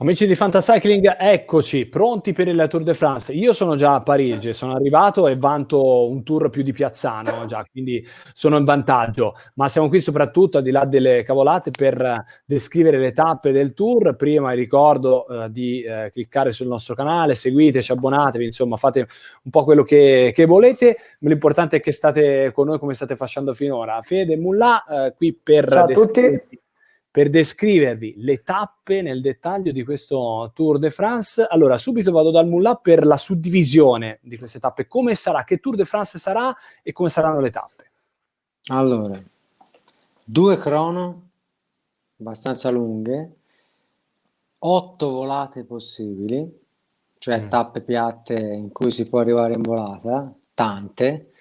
Amici di Fantacycling, eccoci, pronti per il Tour de France. Io sono già a Parigi, sono arrivato e vanto un tour più di Piazzano già, quindi sono in vantaggio. Ma siamo qui soprattutto, al di là delle cavolate, per descrivere le tappe del tour. Prima vi ricordo di cliccare sul nostro canale, seguiteci, abbonatevi, insomma fate un po' quello che volete. L'importante è che state con noi come state facendo finora. Fede Mullà, qui Ciao a tutti. per descrivervi le tappe nel dettaglio di questo Tour de France. Allora, subito vado dal Mullà per la suddivisione di queste tappe. Come sarà? Che Tour de France sarà e come saranno le tappe? Allora, 2 crono abbastanza lunghe, 8 volate possibili, cioè tappe piatte in cui si può arrivare in volata, tante,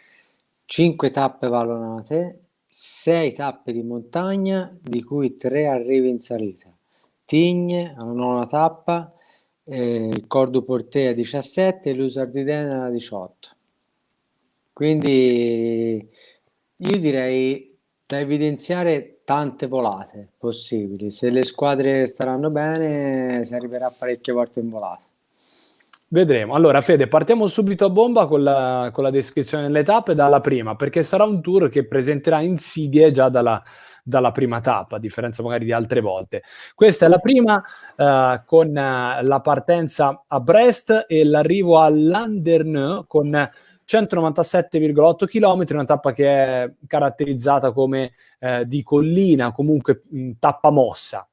5 tappe vallonate, 6 tappe di montagna, di cui 3 arrivi in salita. Tigne alla 9ª tappa, Col du Portet a 17 e l'Usardiden a 18. Quindi io direi da evidenziare tante volate possibili. Se le squadre staranno bene, si arriverà parecchie volte in volata. Vedremo. Allora, Fede, partiamo subito a bomba con la descrizione delle tappe dalla prima, perché sarà un tour che presenterà insidie già dalla prima tappa, a differenza magari di altre volte. Questa è la prima, con la partenza a Brest e l'arrivo a Landerneau con 197,8 km, una tappa che è caratterizzata come di collina, comunque tappa mossa.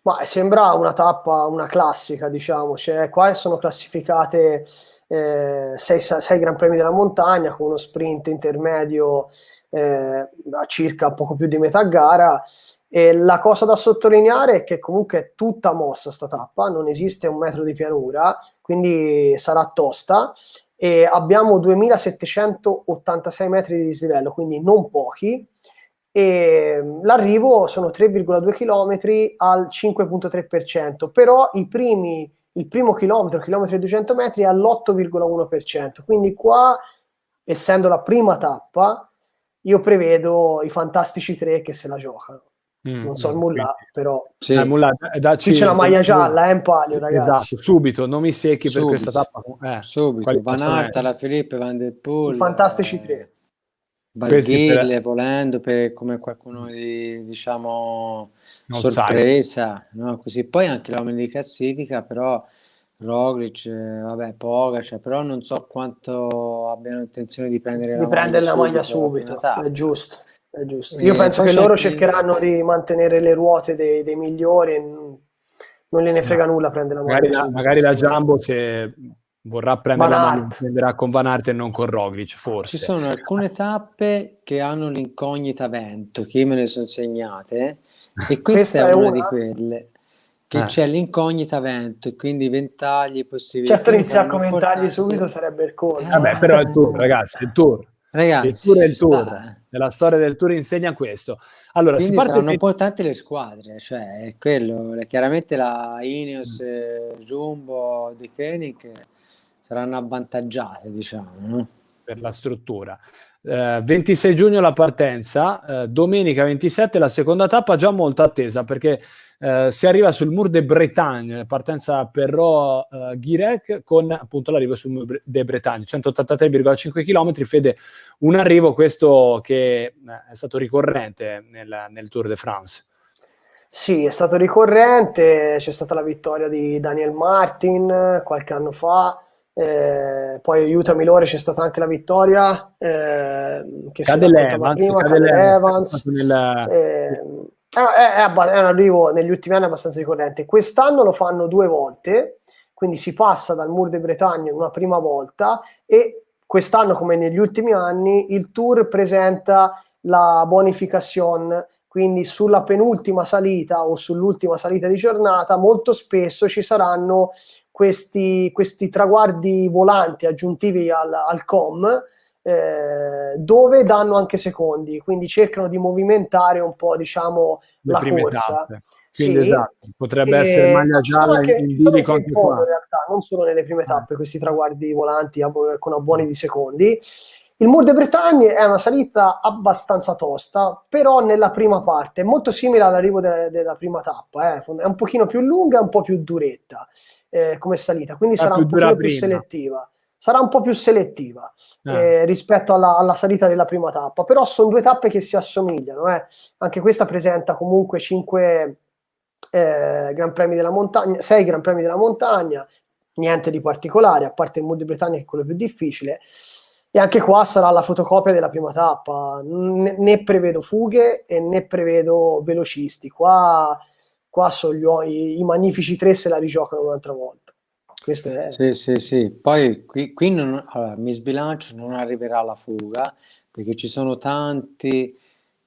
Ma sembra una tappa, una classica, diciamo. Cioè, qua sono classificate 6 Gran Premi della montagna con uno sprint intermedio a circa poco più di metà gara. E la cosa da sottolineare è che comunque è tutta mossa sta tappa, non esiste un metro di pianura, quindi sarà tosta. E abbiamo 2786 metri di dislivello, quindi non pochi. E l'arrivo sono 3,2 km al 5,3%, però il primo chilometro e 200 metri è all'8,1%, quindi qua, essendo la prima tappa, io prevedo i Fantastici 3 che se la giocano. Non so il Mullà, però sì. Mullà, qui c'è la maglia gialla, in palio, ragazzi. Esatto, subito, nomi secchi per questa tappa. Subito, Van Aert, la Filippi, Van der Poel, i Fantastici 3. Barghile, volendo, come qualcuno di, diciamo, sorpresa, no? Così poi anche l'uomo di classifica, però Roglic, vabbè, Pogacar, però non so quanto abbiano intenzione di prendere la maglia subito. È giusto. Io penso che loro cercheranno di mantenere le ruote dei migliori e non gliene frega nulla prendere la maglia subito. Magari la Jumbo, se vorrà prendere la maglia, prenderà con Van Aert e non con Roglic, forse. Ci sono alcune tappe che hanno l'incognita vento, che io me ne sono segnate, e questa è una di quelle che c'è l'incognita vento, e quindi ventagli possibili. Certo, iniziare a commentargli subito sarebbe il colpo. Vabbè, però è il tour, ragazzi, il tour. Ragazzi, il tour è il tour. La storia del tour insegna questo. Allora, quindi saranno importanti le squadre, cioè è quello. Chiaramente la Ineos, Jumbo, De Koenig saranno avvantaggiate, diciamo, no? Per la struttura. 26 giugno la partenza, domenica 27 la seconda tappa, già molto attesa, perché si arriva sul Mur de Bretagne, partenza Perrault-Guirec, con appunto l'arrivo sul Mur de Bretagne, 183,5 km. Fede, un arrivo questo che è stato ricorrente nel Tour de France. Sì, è stato ricorrente, c'è stata la vittoria di Daniel Martin qualche anno fa. Poi aiutami Lore, c'è stata anche la vittoria che Cadel Evans. È un arrivo negli ultimi anni abbastanza ricorrente. Quest'anno lo fanno 2 volte, quindi si passa dal Mur de Bretagne una prima volta, e quest'anno, come negli ultimi anni, il Tour presenta la bonification, quindi sulla penultima salita o sull'ultima salita di giornata molto spesso ci saranno questi traguardi volanti aggiuntivi al COM, dove danno anche secondi, quindi cercano di movimentare un po', diciamo, la corsa. Quindi sì, esatto, potrebbe essere maglia gialla in bilico anche qua. In realtà non solo nelle prime tappe questi traguardi volanti con abboni di secondi, Il Mur de Bretagne è una salita abbastanza tosta, però nella prima parte è molto simile all'arrivo della prima tappa, è un pochino più lunga e un po' più duretta come salita, quindi sarà un pochino più selettiva. Sarà un po' più selettiva rispetto alla salita della prima tappa, però sono 2 tappe che si assomigliano. Anche questa presenta comunque 5 Gran Premi della montagna, 6 Gran Premi della montagna, niente di particolare, a parte il Mur de Bretagne che è quello più difficile. E anche qua sarà la fotocopia della prima tappa, né prevedo fughe e né prevedo velocisti. Qua sono i magnifici 3 se la rigiocano un'altra volta. Questo è... Sì. Poi qui allora, mi sbilancio, non arriverà la fuga, perché ci sono tanti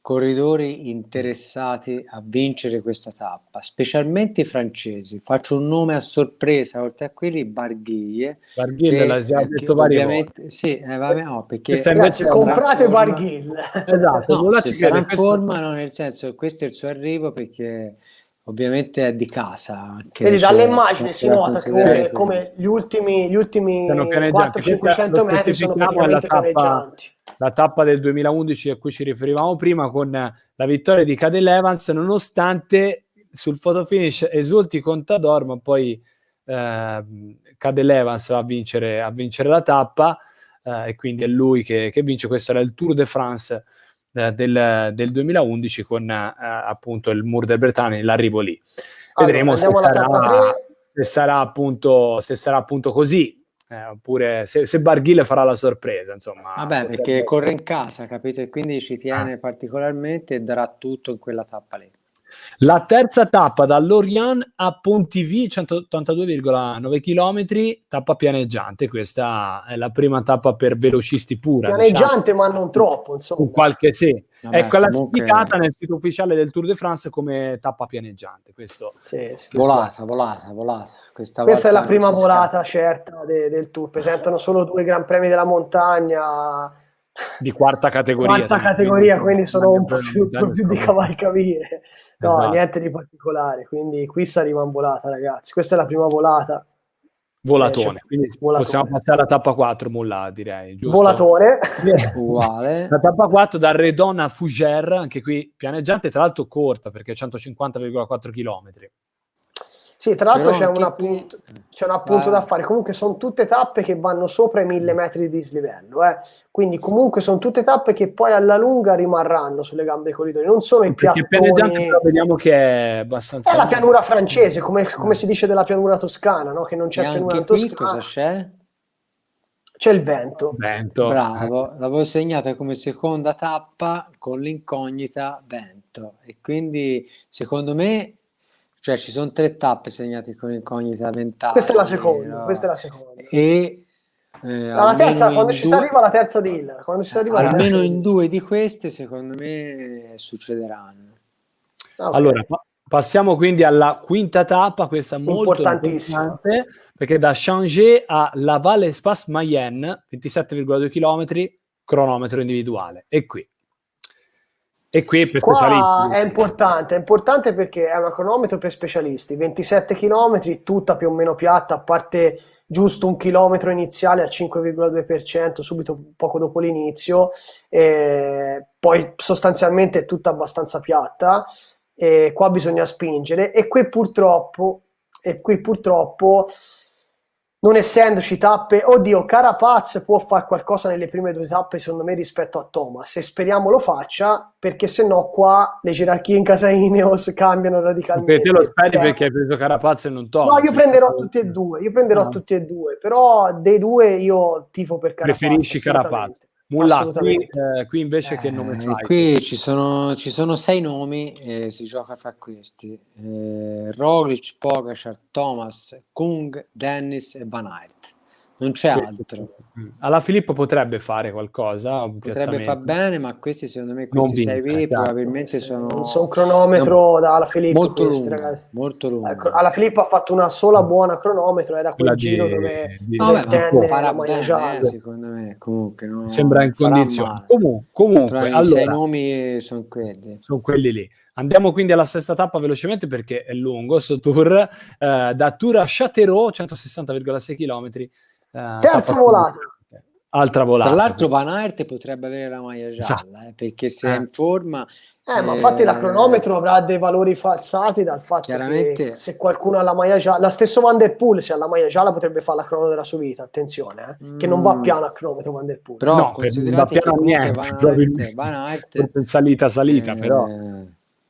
corridori interessati a vincere questa tappa, specialmente i francesi. Faccio un nome a sorpresa, oltre a quelli, Barguil, l'ha già detto varie volte. Sì, vabbè, no, perché ragazzi, comprate Barguil. Esatto, no, se sarà in forma, no, nel senso, questo è il suo arrivo, perché ovviamente è di casa. Vedi, dalle immagini si nota che come gli ultimi 400-500 metri sono praticamente pianeggianti. La tappa del 2011 a cui ci riferivamo prima, con la vittoria di Cadel Evans, nonostante sul fotofinish esulti Contador, ma poi Cadel Evans va a vincere la tappa, e quindi è lui che vince. Questo era il Tour de France del 2011, con appunto il Mur de Bretagne, l'arrivo lì. Vedremo se sarà appunto così, oppure se Barguil farà la sorpresa, insomma. Vabbè, perché corre in casa, capito? E quindi ci tiene particolarmente e darà tutto in quella tappa lì. La terza tappa da Lorient a Pontivy, 182,9 km, tappa pianeggiante. Questa è la prima tappa per velocisti pura. Pianeggiante, diciamo, ma non troppo, insomma. Con qualche sì. Vabbè, ecco, la spiccata nel sito ufficiale del Tour de France come tappa pianeggiante. Questo. Sì. Volata. Questa è la prima volata certa del Tour. Presentano solo 2 Gran Premi della montagna. Di quarta categoria, quindi sono un po' più di cavalcavie. No, esatto. Niente di particolare, quindi qui si arriva in volata, ragazzi. Questa è la prima volata. Volatone, quindi possiamo passare alla tappa 4, Mulla, direi, giusto? Volatore. Uguale. La tappa 4 da Redon a Fougères, anche qui pianeggiante, tra l'altro corta, perché 150,4 km. Sì, tra l'altro c'è un appunto da fare. Comunque sono tutte tappe che vanno sopra i 1000 metri di dislivello, quindi comunque sono tutte tappe che poi alla lunga rimarranno sulle gambe dei corridori, non sono i piattoni. Però vediamo che è abbastanza... È la pianura francese, come si dice della pianura toscana, no? Che non c'è pianura in Toscana. Cosa c'è? C'è il vento. Bravo, l'avevo segnata come seconda tappa con l'incognita vento, e quindi secondo me... Cioè ci sono 3 tappe segnate con incognita vent'anni. Questa è la seconda. E la terza, quando ci si arriva alla terza di Hill. Almeno in 2 di queste, secondo me, succederanno. Okay. Allora, passiamo quindi alla quinta tappa, questa molto importante, perché da Changé a La Val-Espace-Mayenne, 27,2 km, cronometro individuale. E qui per specialisti. È importante perché è un cronometro per specialisti, 27 km, tutta più o meno piatta, a parte giusto un chilometro iniziale al 5,2%, subito poco dopo l'inizio, poi sostanzialmente è tutta abbastanza piatta, e qua bisogna spingere, e qui purtroppo non essendoci tappe, Carapaz può fare qualcosa nelle prime 2 tappe secondo me rispetto a Thomas, e speriamo lo faccia, perché sennò qua le gerarchie in casa Ineos cambiano radicalmente. Perché te lo speri perché hai preso Carapaz e non Thomas? No, io prenderò tutti e due, però dei 2 io tifo per Carapaz. Preferisci Carapaz? Mulla, qui invece che nome fai? Qui ci sono 6 nomi, si gioca fra questi: Roglic, Pogačar, Thomas, Kung, Dennis e Van Aert. Non c'è altro. Alla Filippo potrebbe fare qualcosa, potrebbe far bene, ma questi secondo me, questi 6 probabilmente sono un cronometro da Filippo molto questi, lungo, ragazzi. molto lungo. Ecco, alla Filippo ha fatto una sola buona cronometro, era quel giro dove farà bene, secondo me, comunque non sembra in condizione. Comunque allora, i 6 nomi sono quelli lì. Andiamo quindi alla sesta tappa velocemente, perché è lungo sto tour, da Tours a Châteauroux, 160,6 km. Terza volata. altra Tra volata. l'altro Van Aert potrebbe avere la maglia Esatto. gialla, perché se è in forma... Ma infatti la cronometro avrà dei valori falsati dal fatto chiaramente, che se qualcuno ha la maglia gialla, la stesso Van der Poel se ha la maglia gialla potrebbe fare la crono della sua vita, attenzione, che non va piano a cronometro Van der Poel. però No, non va considerate che piano comunque niente, Van Aert forse in salita, però.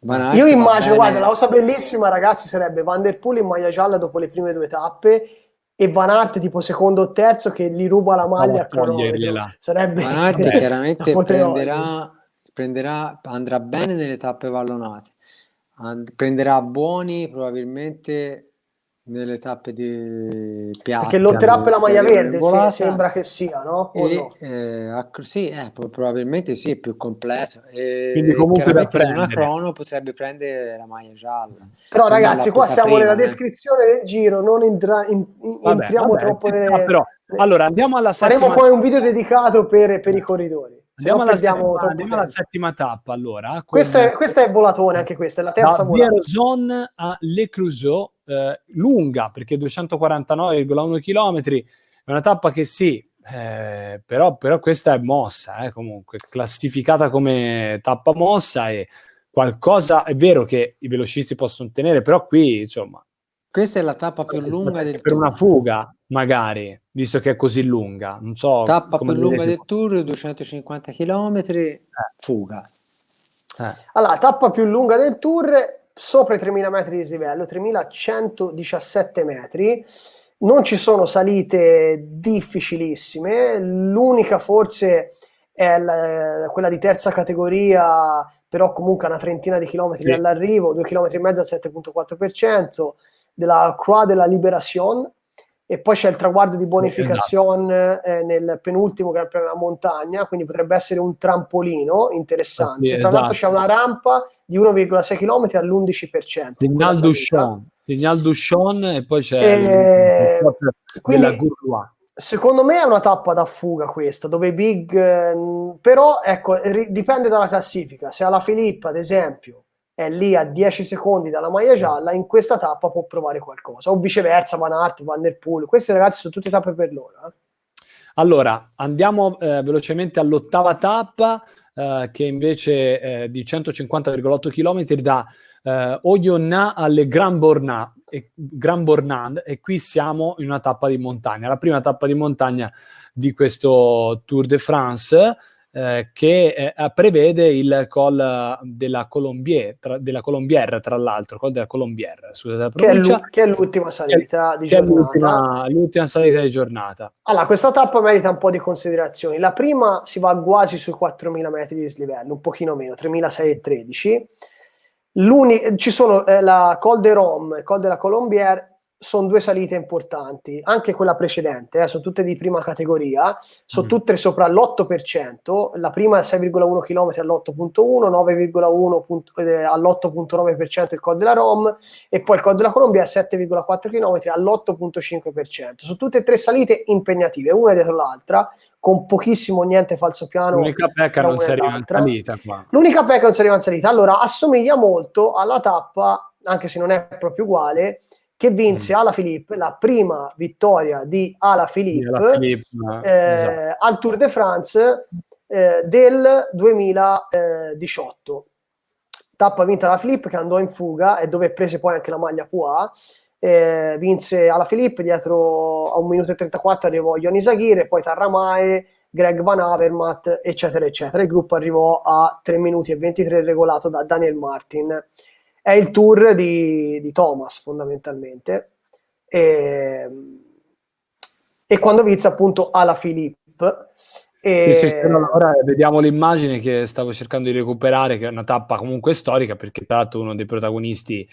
Van Aert Io va immagino, guarda, bene. la cosa bellissima, ragazzi, sarebbe Van der Poel in maglia gialla dopo le prime 2 tappe e Van Aert tipo secondo o terzo che gli ruba la maglia a cronometro. Togliergliela. Sarebbe Van Aert chiaramente l'apoteosi. andrà bene nelle tappe vallonate, prenderà buoni probabilmente nelle tappe di piatte, Perché lotterà per la maglia verde, volata, sembra che sia, no? O no? sì, probabilmente sì, è più completo. Quindi comunque Chiaramente da in una prendere. crono potrebbe prendere la maglia gialla. Però Secondo me l'ha ragazzi, qua presa siamo nella prima, descrizione del giro, non entriamo troppo ci sta, però. Allora, andiamo alla Faremo settima poi un video dedicato per i corridori, se no Andiamo perdiamo troppo andiamo alla tempo. settima tappa, allora, Questa è volatone, anche questa, è la da terza volata. Vierzon a Le Creusot, lunga, perché 249,1 km, è una tappa che sì, però questa è mossa, comunque, classificata come tappa mossa, e qualcosa, è vero che i velocisti possono tenere, però qui, insomma, questa è la tappa più lunga del per una Tour. fuga, magari, visto che è così lunga, non so Tappa come più lunga vedete. del Tour, 250 km, fuga. Allora, tappa più lunga del Tour, sopra i 3000 metri di dislivello, 3117 metri. Non ci sono salite difficilissime, l'unica forse è quella di terza categoria, però comunque a una trentina di chilometri dall'arrivo, 2,5 km al 7,4%, della Croix de la Libération, e poi c'è il traguardo di bonificazione nel penultimo Gran Premio della montagna, quindi potrebbe essere un trampolino interessante. Sì, Tra l'altro esatto. c'è una rampa di 1,6 km all'11% in quella salita. Signal Duchon, e poi c'è della Quindi Gaulois. secondo me è una tappa da fuga questa, dove Big però ecco, dipende dalla classifica. Se alla Filippa, ad esempio, è lì a 10 secondi dalla maglia gialla, in questa tappa può provare qualcosa, o viceversa Van Aert, Van der Poel. Queste ragazzi sono tutte tappe per loro. Allora, andiamo velocemente all'ottava tappa, che invece è di 150,8 km da Oyonnax alle Grand Bornand, e qui siamo in una tappa di montagna, la prima tappa di montagna di questo Tour de France, che prevede il Col della Colombière, tra l'altro, Col della Colombière, scusate la pronuncia, Che è l'ultima salita di giornata. l'ultima salita di giornata. Allora, questa tappa merita un po' di considerazioni. La prima si va quasi sui 4.000 metri di dislivello, un pochino meno, 3.613. Ci sono la Col de Rome e Col della Colombière, sono 2 salite importanti, anche quella precedente, sono tutte di prima categoria, sono tutte sopra l'8%, la prima è 6,1 km all'8.1, 9,1 all'8.9% il Col della Rome, e poi il Col della Colombière è 7,4 km all'8.5%. Sono tutte e 3 salite impegnative, una dietro l'altra, con pochissimo o niente falso piano. L'unica pecca non si arriva in salita qua. L'unica pecca non si arriva in salita. Allora, assomiglia molto alla tappa, anche se non è proprio uguale, che vinse Alaphilippe, la prima vittoria di Alaphilippe esatto, al Tour de France del 2018. Tappa vinta da Alaphilippe, che andò in fuga e dove prese poi anche la maglia Poix. Vinse Alaphilippe, dietro a 1 minuto e 34 arrivò Ion Izagirre, poi Tarramae, Greg Van Avermaet, eccetera eccetera. Il gruppo arrivò a 3 minuti e 23 regolato da Daniel Martin. È il tour di Thomas fondamentalmente, e quando vinse appunto Alaphilippe. Sì, ora vediamo l'immagine che stavo cercando di recuperare, che è una tappa comunque storica, perché tra l'altro uno dei protagonisti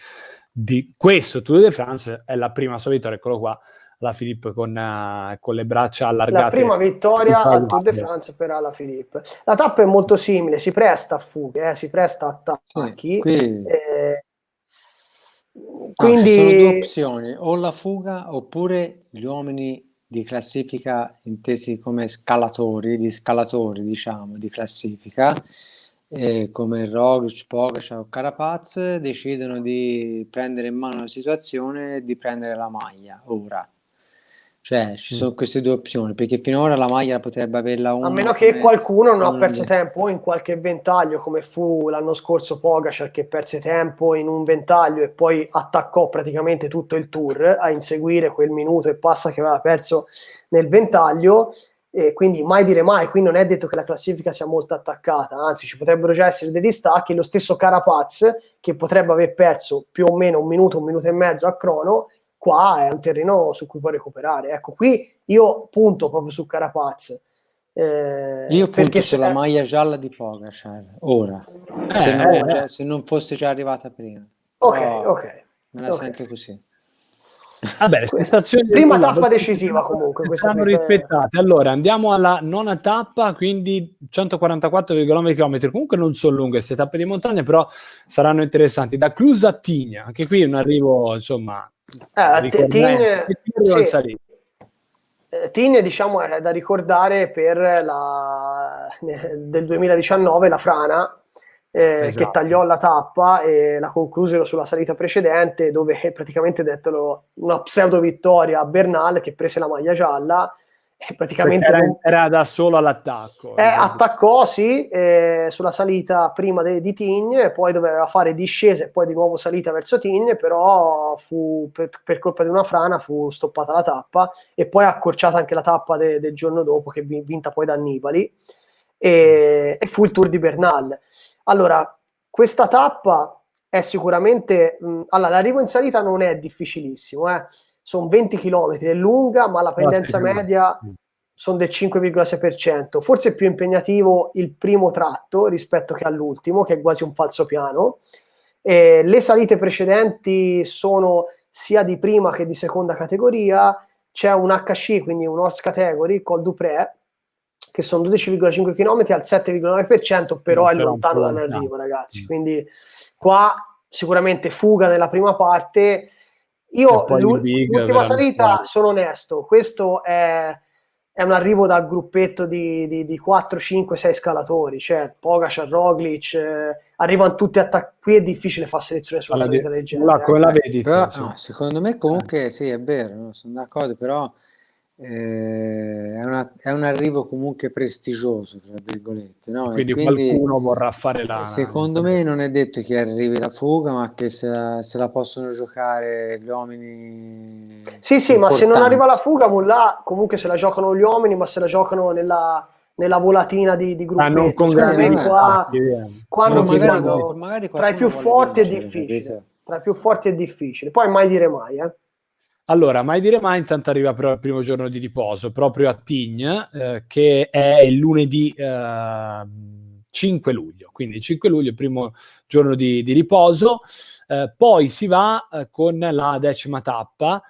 di questo Tour de France è la prima sua vittoria, eccolo qua, Alaphilippe con le braccia allargate. La prima vittoria al Tour de France per Alaphilippe. La tappa è molto simile, si presta a fughe, si presta a attacchi. Quindi ci sono 2 opzioni, o la fuga oppure gli uomini di classifica intesi come gli scalatori diciamo di classifica, come Roglic, Pogačar o Carapaz, decidono di prendere in mano la situazione e di prendere la maglia ora. Cioè, ci sono queste due opzioni, perché finora la maglia potrebbe averla A uno meno che come qualcuno non ha un- perso tempo in qualche ventaglio, come fu l'anno scorso Pogacar, che perse tempo in un ventaglio e poi attaccò praticamente tutto il tour a inseguire quel minuto e passa che aveva perso nel ventaglio. E quindi mai dire mai, qui non è detto che la classifica sia molto attaccata, anzi ci potrebbero già essere dei distacchi. Lo stesso Carapaz, che potrebbe aver perso più o meno un minuto e mezzo a crono, qua è un terreno su cui può recuperare. Ecco, qui io punto proprio su Carapaz. Io Perché punto sulla maglia gialla di Pogacar, ora, ora. se non fosse già arrivata prima, Ok, però ok, me la ok. sento così. Vabbè, le sensazioni Prima allora, tappa dopo decisiva comunque, questa saranno qui. rispettate. Allora, andiamo alla nona tappa, quindi 144,9 km. Comunque non sono lunghe queste tappe di montagna, però saranno interessanti. Da Cluj a Tignes, anche qui un arrivo, insomma, ricorrente. Che arrivo in Sì. salita. Tignes, diciamo, è da ricordare per del 2019 la frana, che Esatto. tagliò la tappa e la conclusero sulla salita precedente, dove praticamente dettero una pseudo vittoria a Bernal, che prese la maglia gialla e praticamente Era da solo all'attacco. attaccò sì, sulla salita prima di Tignes, poi doveva fare discesa e poi di nuovo salita verso Tignes, però fu per colpa di una frana fu stoppata la tappa e poi accorciata anche la tappa del giorno dopo, che vinta poi da Nibali, e fu il Tour di Bernal. Allora, questa tappa è sicuramente allora, l'arrivo in salita non è difficilissimo, sono 20 km, è lunga, ma la pendenza media sono del 5,6%. Forse è più impegnativo il primo tratto rispetto che all'ultimo, che è quasi un falsopiano. Le salite precedenti sono sia di prima che di seconda categoria. C'è un HC, quindi un horse category, Col Dupré, che sono 12,5 km al 7,9%, però è lontano dall'arrivo, ragazzi. Quindi qua sicuramente fuga nella prima parte. Io l'ultima salita, sono onesto, questo è un arrivo da gruppetto di 4, 5, 6 scalatori, cioè Pogacar, Roglic, arrivano tutti attaccati. Qui è difficile fare selezione sulla salita del genere. Come la vedi? Però, no, secondo me comunque sì, è vero, no? Sono d'accordo, però è un arrivo comunque prestigioso, tra virgolette, no? Quindi, quindi qualcuno vorrà fare secondo me non è detto che arrivi la fuga, ma che se la possono giocare gli uomini. Sì, importanti. Ma se non arriva la fuga, Mullah comunque se la giocano gli uomini, ma se la giocano nella volatina di gruppetto. Magari tra i più forti vincere, è difficile. Tra i più forti è difficile. Poi mai dire mai, Allora, mai dire mai, intanto arriva però il primo giorno di riposo, proprio a Tignes, che è il lunedì 5 luglio, quindi il 5 luglio è il primo giorno di riposo, poi si va con la 10ª tappa,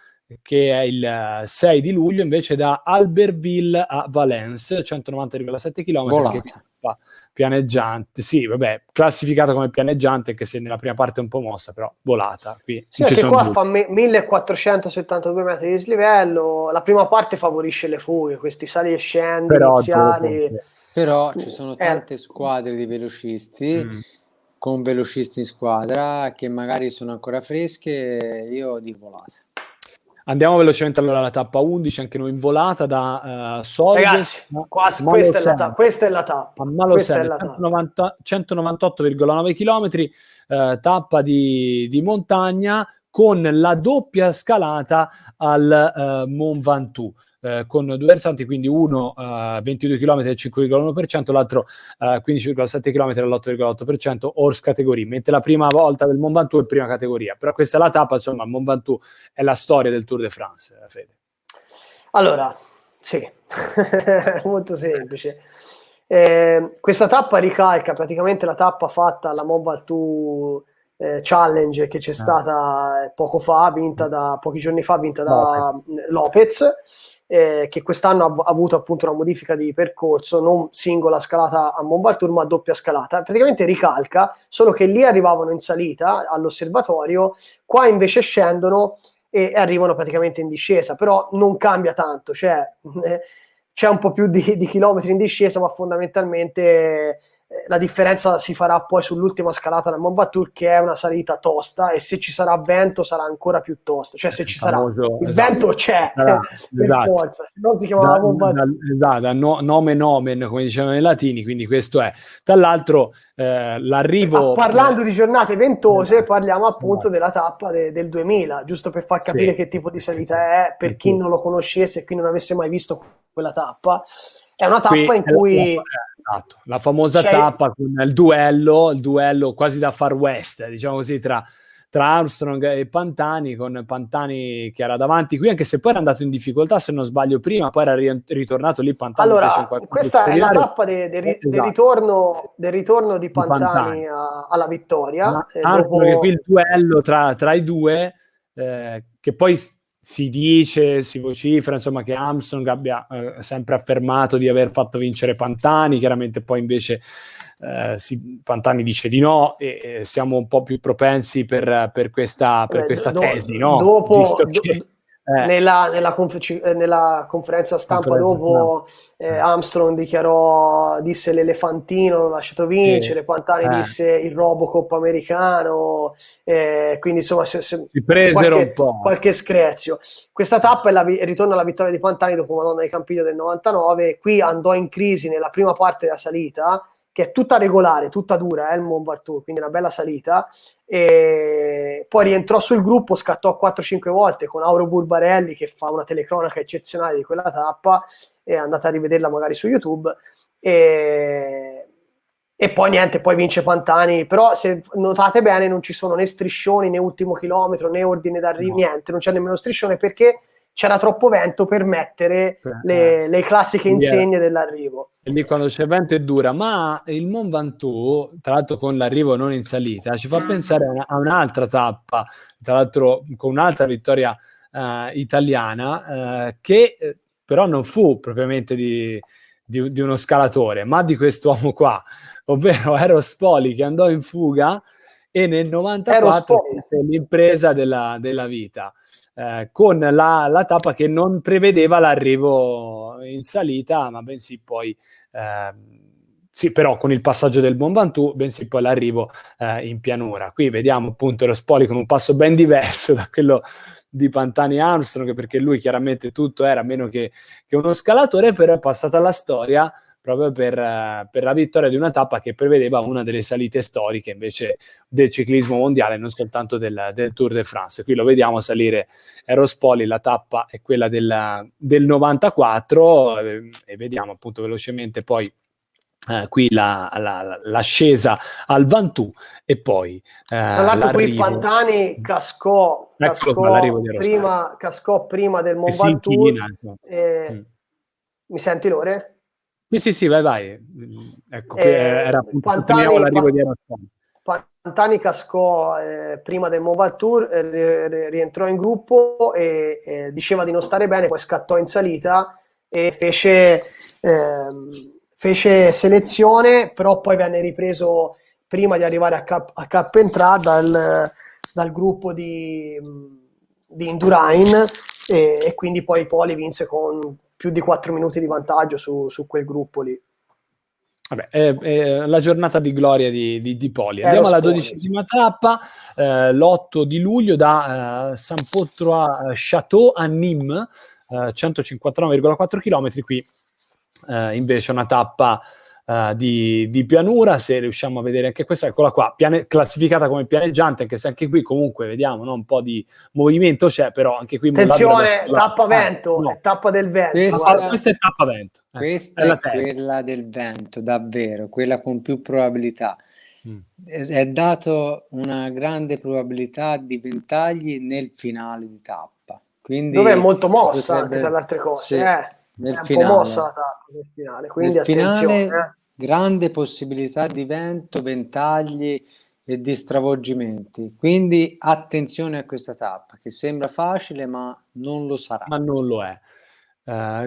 che è il 6 di luglio, invece da Albertville a Valence, 190,7 km, che pianeggiante, sì, vabbè, classificata come pianeggiante, anche se nella prima parte è un po' mossa, però volata. Qui sì, perché qua fa 1472 metri di dislivello, la prima parte favorisce le fughe, questi sali e scendi iniziali. Però ci sono tante squadre di velocisti, con velocisti in squadra, che magari sono ancora fresche, io dico volata. Andiamo velocemente allora alla tappa 11, anche noi in volata da Sorges. Ragazzi, questa è la tappa. A Malosene, 198,9 km, tappa di montagna con la doppia scalata al Mont Ventoux. Con due versanti, quindi uno 22 km al 5,1%, l'altro 15,7 km all'8,8%, horse category, mentre la prima volta del Mont Ventoux è prima categoria. Però questa è la tappa, insomma, Mont Ventoux è la storia del Tour de France, Fede. Allora, sì, molto semplice. Questa tappa ricalca praticamente la tappa fatta alla Mont Ventoux Challenge, che c'è stata poco fa, pochi giorni fa, vinta da Lopez, che quest'anno ha avuto appunto una modifica di percorso, non singola scalata a Mont Ventoux, ma doppia scalata. Praticamente ricalca, solo che lì arrivavano in salita all'osservatorio, qua invece scendono e arrivano praticamente in discesa, però non cambia tanto, cioè c'è un po' più di chilometri in discesa, ma fondamentalmente la differenza si farà poi sull'ultima scalata del Mont Ventoux, che è una salita tosta, e se ci sarà vento sarà ancora più tosta, cioè se ci sarà il vento c'è per forza, se non si chiamava Mont Ventoux. Nome nomen, come dicevano i latini, quindi questo è. Tra l'altro l'arrivo... Parlando di giornate ventose, parliamo appunto della tappa del 2000, giusto per far capire che tipo di salita è, per chi non lo conoscesse e chi non avesse mai visto quella tappa. È una tappa in cui... Esatto, la famosa tappa con il duello quasi da Far West, diciamo così, tra Armstrong e Pantani, con Pantani che era davanti qui, anche se poi era andato in difficoltà, se non sbaglio prima, poi era ritornato lì Pantani. Allora, questa è la tappa del ritorno di Pantani alla vittoria. Dopo... che qui il duello tra i due, che poi si dice, si vocifera, insomma, che Armstrong abbia sempre affermato di aver fatto vincere Pantani, chiaramente poi invece Pantani dice di no, e siamo un po' più propensi per questa tesi, no? Nella conferenza stampa dopo Armstrong disse l'elefantino, l'ho lasciato vincere, Pantani disse il Robocop americano, quindi insomma si presero un po'. Qualche screzio. Questa tappa è il ritorno alla vittoria di Pantani dopo Madonna di Campiglio del 99. Qui andò in crisi nella prima parte della salita, che è tutta regolare, tutta dura, il Mont Ventoux, quindi una bella salita, e poi rientrò sul gruppo, scattò 4-5 volte con Auro Burbarelli, che fa una telecronaca eccezionale di quella tappa, e andate a rivederla magari su YouTube, e poi niente, poi vince Pantani. Però se notate bene non ci sono né striscioni, né ultimo chilometro, né ordine d'arrivo, niente, non c'è nemmeno striscione, perché c'era troppo vento per mettere le classiche insegne dell'arrivo. E lì quando c'è vento è dura, ma il Mont Ventoux, tra l'altro con l'arrivo non in salita, ci fa pensare a un'altra tappa, tra l'altro con un'altra vittoria italiana, che però non fu propriamente di uno scalatore, ma di quest'uomo qua, ovvero Eros Poli, che andò in fuga e nel 94 fece l'impresa della vita. Con la tappa che non prevedeva l'arrivo in salita, ma bensì poi sì, però con il passaggio del Mont Ventoux, bensì poi l'arrivo in pianura. Qui vediamo appunto lo Spoli con un passo ben diverso da quello di Pantani Armstrong, perché lui chiaramente tutto era meno che uno scalatore, però è passata alla storia proprio per la vittoria di una tappa che prevedeva una delle salite storiche invece del ciclismo mondiale, non soltanto del Tour de France. Qui lo vediamo salire Eros Poli, la tappa è quella del 94, e vediamo appunto velocemente poi qui l'ascesa al Ventoux, e poi tra l'altro qui Pantani cascò prima del Mont Ventoux. Mi senti, Lore? Sì, vai. Ecco, era appunto l'arrivo di Eros Poli. Pantani cascò prima del Mont Ventoux, rientrò in gruppo e diceva di non stare bene, poi scattò in salita e fece selezione, però poi venne ripreso prima di arrivare a Cap Entrà dal gruppo di Indurain, e quindi poi Poli vinse con più di 4 minuti di vantaggio su quel gruppo lì. Vabbè, è la giornata di gloria di Poli. Andiamo alla 12ª tappa, l'8 di luglio da Saint-Paul-Trois-Châteaux a Nîmes, 159,4 km. Qui invece una tappa di pianura, se riusciamo a vedere anche questa, eccola qua, classificata come pianeggiante, anche se anche qui comunque vediamo, no, un po' di movimento c'è, però anche qui... Attenzione, tappa vento, no. È tappa del vento. Questa è tappa vento. Questa è quella del vento, davvero, quella con più probabilità. È dato una grande probabilità di ventagli nel finale di tappa. Quindi dove è molto mossa anche tra le altre cose. Nel è finale. Un po' mossa la tappa nel finale, quindi nel attenzione. Finale, grande possibilità di vento, ventagli e di stravolgimenti. Quindi attenzione a questa tappa, che sembra facile, ma non lo sarà. Ma non lo è.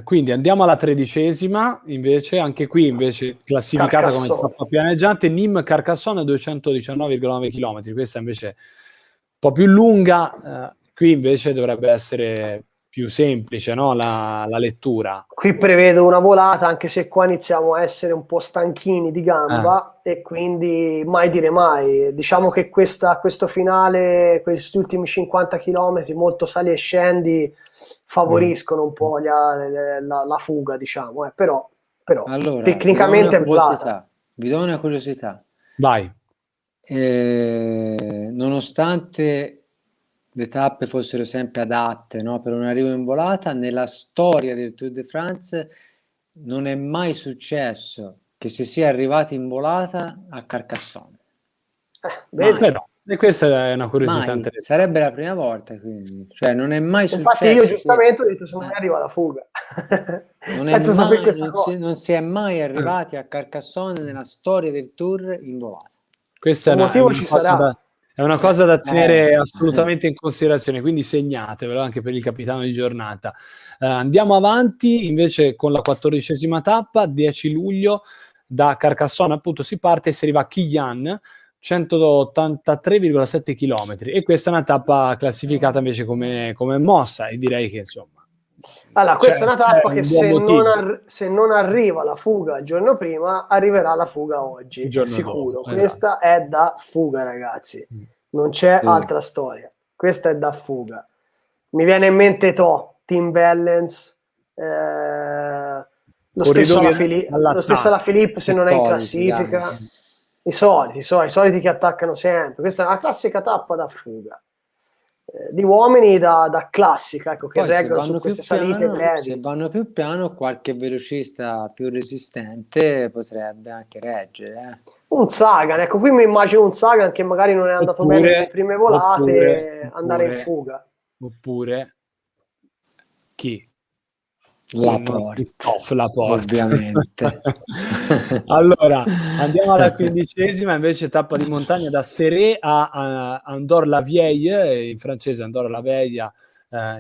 Quindi andiamo alla 13ª, invece, anche qui invece classificata come tappa pianeggiante, Nîmes-Carcassonne, 219,9 km. Questa invece un po' più lunga, qui invece dovrebbe essere più semplice, no? La lettura. Qui prevedo una volata, anche se qua iniziamo a essere un po' stanchini di gamba e quindi mai dire mai. Diciamo che questo finale, questi ultimi 50 km, molto sali e scendi, favoriscono un po' la fuga, diciamo. Però Allora, tecnicamente è volata. vi do una curiosità. Vai. Nonostante le tappe fossero sempre adatte, no, per un arrivo in volata, nella storia del Tour de France non è mai successo che si sia arrivati in volata a Carcassonne. Però, e questa è una curiosità interessante. Sarebbe la prima volta, quindi. Cioè, non è mai successo. Infatti io giustamente ho detto se non mi arriva la fuga. Non si è mai arrivati a Carcassonne nella storia del Tour in volata. Questa è una cosa da tenere assolutamente in considerazione, quindi segnatevelo anche per il capitano di giornata. Andiamo avanti invece con la 14ª tappa, 10 luglio, da Carcassonne appunto si parte e si arriva a Quillan, 183,7 km, e questa è una tappa classificata invece come mossa, e direi che insomma... Allora, questa è una tappa che se non arriva la fuga il giorno prima, arriverà la fuga oggi, sicuro. Dopo, questa è da fuga, ragazzi. Non c'è altra storia. Questa è da fuga. Mi viene in mente Tim Wellens, lo stesso la Philippe se non è in classifica. I soliti che attaccano sempre. Questa è una classica tappa da fuga. Di uomini da classica, ecco, che reggono su queste salite brevi. Se vanno più piano, qualche velocista più resistente potrebbe anche reggere. Un Sagan, ecco, qui mi immagino un Sagan che magari non è andato bene nelle prime volate, andare in fuga. Oppure chi? La porta, ovviamente. Allora, andiamo alla 15ª, invece tappa di montagna da Serré a Andorre-la-Vieille, in francese Andorre-la-Veille,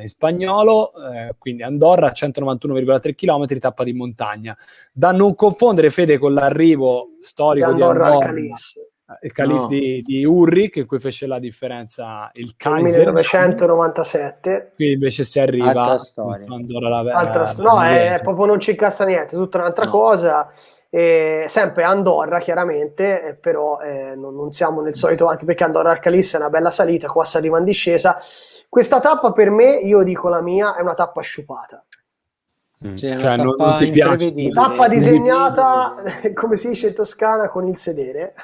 in spagnolo, quindi Andorra, 191,3 km, tappa di montagna. Da non confondere, Fede, con l'arrivo storico di Andorra, il Calice di Ulrich, in cui fece la differenza il Kaiser 1997. Qui invece si arriva altra storia. È proprio non ci incassa niente, tutta un'altra cosa. Sempre Andorra chiaramente, però non siamo nel solito, anche perché Andorra al Calice è una bella salita, qua si arriva in discesa. Questa tappa per me, io dico la mia, è una tappa sciupata. Cioè, non ti piace, tappa disegnata, come si dice in Toscana, con il sedere.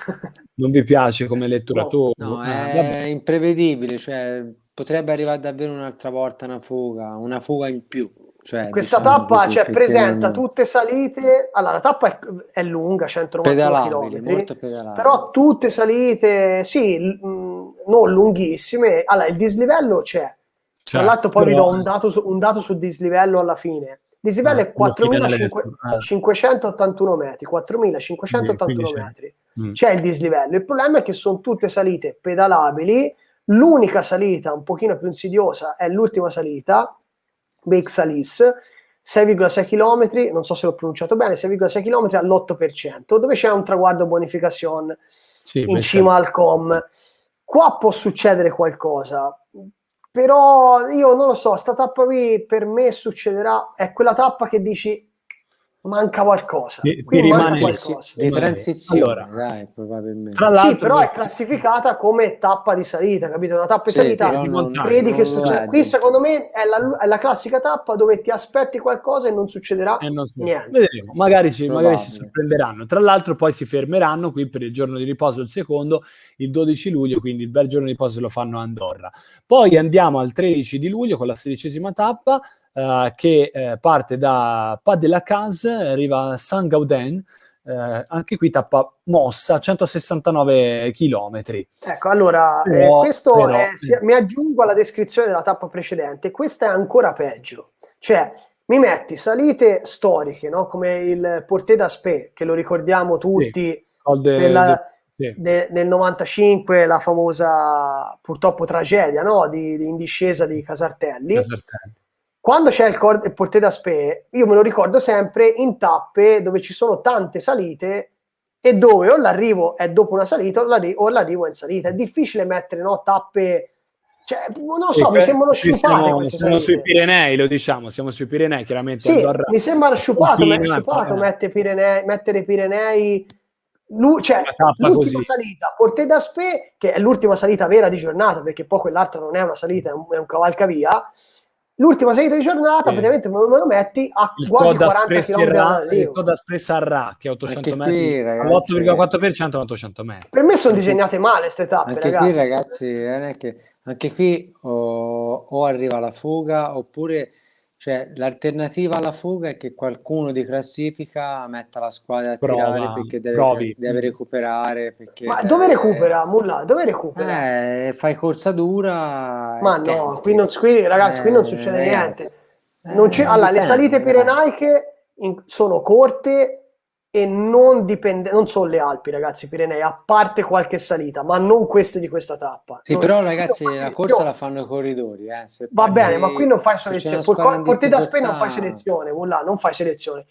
Non vi piace come lettura tu? No, è imprevedibile, cioè potrebbe arrivare davvero un'altra volta una fuga in più. Cioè, questa tappa presenta tutte salite. Allora, la tappa è lunga, 191 km, però tutte salite, sì, non lunghissime. Allora, il dislivello c'è. Tra l'altro poi vi do un dato sul dislivello alla fine. Il dislivello è 4.581 metri, 4.581 metri. C'è il dislivello. Il problema è che sono tutte salite pedalabili. L'unica salita un pochino più insidiosa è l'ultima salita, Bec Salis, 6,6 km, non so se l'ho pronunciato bene, 6,6 km all'8%, dove c'è un traguardo bonification in cima al Com. Qua può succedere qualcosa, però io non lo so, sta tappa qui per me succederà, è quella tappa che dici manca qualcosa, ti rimane qualcosa di transizione, dai, probabilmente. Tra l'altro, sì, però è classificata come tappa di salita, capito? Una tappa di salita, credi che succeda. Qui secondo me è la classica tappa dove ti aspetti qualcosa e non succederà niente. Vedremo, magari ci sorprenderanno. Tra l'altro poi si fermeranno qui per il giorno di riposo, il secondo, il 12 luglio, quindi il bel giorno di riposo lo fanno a Andorra. Poi andiamo al 13 di luglio con la 16ª tappa, che parte da Pas de la Case, arriva a Saint-Gaudens, anche qui tappa mossa, 169 km. Ecco, allora, mi aggiungo alla descrizione della tappa precedente, questa è ancora peggio, cioè mi metti salite storiche, no? Come il Porté d'Aspet, che lo ricordiamo tutti, nel 95, la famosa purtroppo tragedia, no? in discesa di Casartelli. Quando c'è il Porté d'Aspet, io me lo ricordo sempre in tappe dove ci sono tante salite e dove o l'arrivo è dopo una salita o l'arrivo è in salita. È difficile mettere tappe Cioè, non lo so, mi sembrano sciupate queste siamo sui salite. Pirenei, lo diciamo, siamo sui Pirenei, chiaramente. Sì, Andorra, mi sembra sciupato Pochino, mettere i Pirenei, cioè una tappa l'ultima così. salita, Portet d'Aspet, che è l'ultima salita vera di giornata, perché poi quell'altra non è una salita, è un cavalcavia. L'ultima salita di giornata, Sì. praticamente me lo metti a Il quasi Col 40 km il dall'arrivo. Col d'Aspres Sarra, che è 800 Anche metri, qui, ragazzi, all'8,4% 800 metri. Per me sono Anche- disegnate male queste tappe, anche qui, ragazzi. ragazzi, non è che anche qui o arriva la fuga, oppure cioè, l'alternativa alla fuga è che qualcuno di classifica metta la squadra a tirare perché Provi. deve recuperare. Perché Ma dove recupera, Mullah? Dove recupera? fai corsa dura Ma e no, tenti. ragazzi, qui non succede Ragazzi, niente. Allora, le salite dipende, dai. pirenaiche sono corte e non sono le Alpi, ragazzi, i Pirenei, a parte qualche salita, ma non queste di questa tappa. Sì, però ragazzi, la corsa la fanno i corridori, Se Va bene, parti- ma qui non fai se c'è selezione. una squadra in Portet d'Aspet non fai difficoltà, selezione, Mullah, non fai selezione.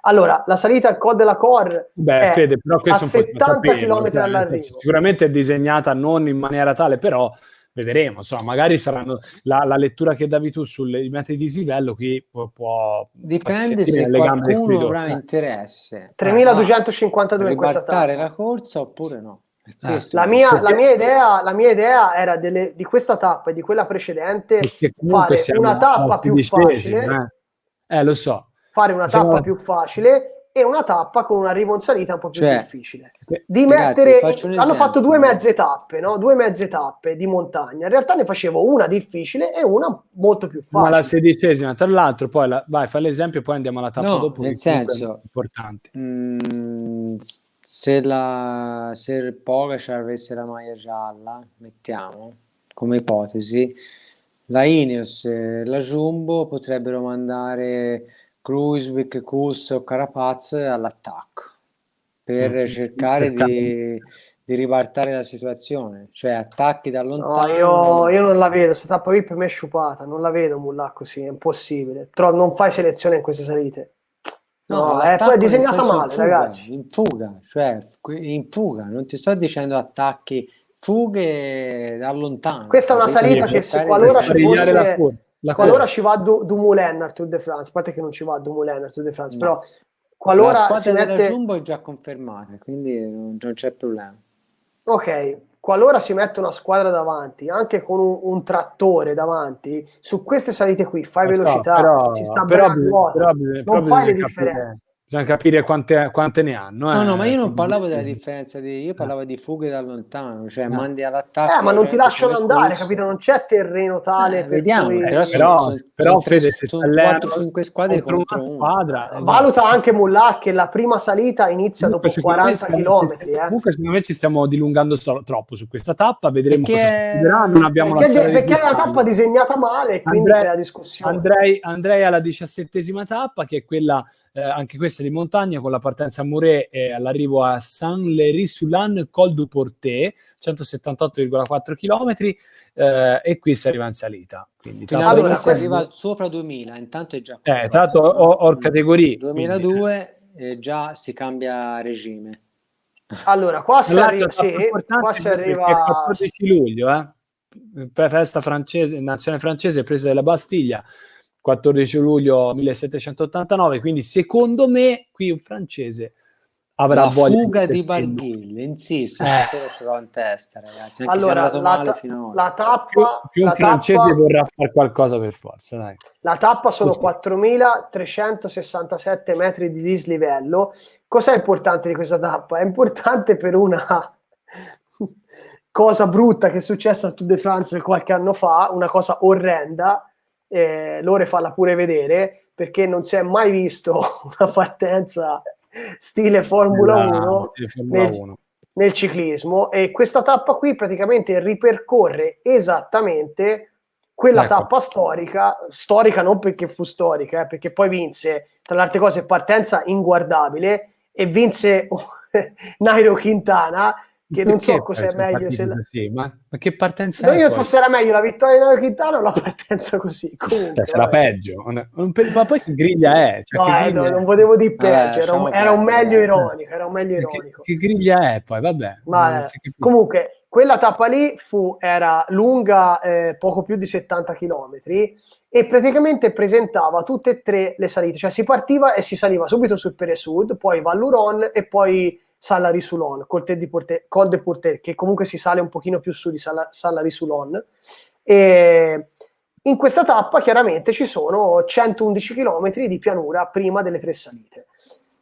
Allora, la salita al Col de la Cor Beh, è Fede, però a questo è un po' 70 sapere, km cioè, nel senso, dall'arrivo. sicuramente è disegnata non in maniera tale, però vedremo, insomma, magari saranno la lettura che davi tu sui metri di dislivello qui può dipende farsi se nelle gambe del qualcuno corridore. avrà interesse 3252 in questa ribaltare tappa. la corsa oppure no. La mia idea era di questa tappa e di quella precedente Perché comunque fare una tappa più facile, lo so. fare una Siamo- tappa più facile e una tappa con un arrivo in salita un po' più Cioè, difficile. ragazzi, vi faccio un Hanno fatto esempio. due mezze tappe, no? Due mezze tappe di montagna. In realtà ne facevo una difficile e una molto più Ma la facile. 16ª, tra l'altro, poi vai, fai l'esempio e poi andiamo alla tappa No, dopo. nel che comunque senso, è importante. Se il Pogacar avesse la maglia gialla, mettiamo come ipotesi, la Ineos e la Jumbo potrebbero mandare Kruijswijk, Kuss o Carapaz all'attacco per cercare di ribaltare la situazione, cioè attacchi da lontano. No, io non la vedo, questa tappa qui per me è sciupata, non la vedo Mullah così, è impossibile. Non fai selezione in queste salite. No, poi è l'attacco disegnata nel senso male, ragazzi. in fuga, non ti sto dicendo attacchi, fughe da lontano. Questa è una salita che qualora ci fosse, qualora ci va Dumoulin al Tour de France, a parte che non ci va Dumoulin al Tour de France, però qualora la squadra si della mette... Jumbo è già confermata, quindi non c'è problema. Ok, qualora si mette una squadra davanti, anche con un trattore davanti, su queste salite qui fai velocità, si sta bene a quota, non fai le differenze. Bisogna capire quante ne hanno. No, ma io non parlavo della differenza io parlavo di fughe da lontano, cioè mandi all'attacco. Ma non ti lasciano andare, capito? Non c'è terreno tale per vediamo, cui... però Fede, se sono 4-5 squadre contro una squadra. Valuta anche Mullah che la prima salita inizia dopo 40 km. Comunque secondo me ci stiamo dilungando troppo su questa tappa, vedremo cosa succederà. Non abbiamo perché è una tappa disegnata male e quindi crea discussione. Andrei alla 17ª tappa, che è quella anche questa di montagna, con la partenza a Muret e all'arrivo a Saint-Léry-Soulan, Col du Portet, 178,4 km, e qui si arriva in salita. Quindi allora, si arriva sopra 2000, intanto è già tra l'altro or categorie 2002 già si cambia regime. Allora, qua si arriva il 14 luglio, festa francese, nazione francese, presa della Bastiglia, 14 luglio 1789, quindi secondo me qui un francese avrà voglia fuga di Barguil, insisto, stasera ce l'ho in testa, ragazzi. Anche allora, se male finora. la tappa più un francese vorrà fare qualcosa per forza, dai. La tappa sono 4.367 metri di dislivello. Cos'è importante di questa tappa? È importante per una cosa brutta che è successa al Tour de France qualche anno fa, una cosa orrenda. Lore farla pure vedere, perché non si è mai visto una partenza stile Formula 1 nel ciclismo, e questa tappa qui praticamente ripercorre esattamente quella tappa storica non perché fu storica, perché poi vinse, tra le altre cose, partenza inguardabile, e vinse Nairo Quintana, che non so cos'è meglio. Ma che partenza è? Io non so se era meglio la vittoria di Nairo Quintana o la partenza così. Comunque, sarà peggio. Ma poi che griglia è? Non volevo dire peggio, era un meglio ironico. Che griglia è poi? Vabbè. Comunque, quella tappa lì era lunga poco più di 70 km e praticamente presentava tutte e tre le salite, cioè si partiva e si saliva subito sul Peresud, poi Val-Luron e poi Salla-Risulon, Col de Portet, che comunque si sale un pochino più su di Salla-Risulon. E in questa tappa chiaramente ci sono 111 km di pianura prima delle tre salite,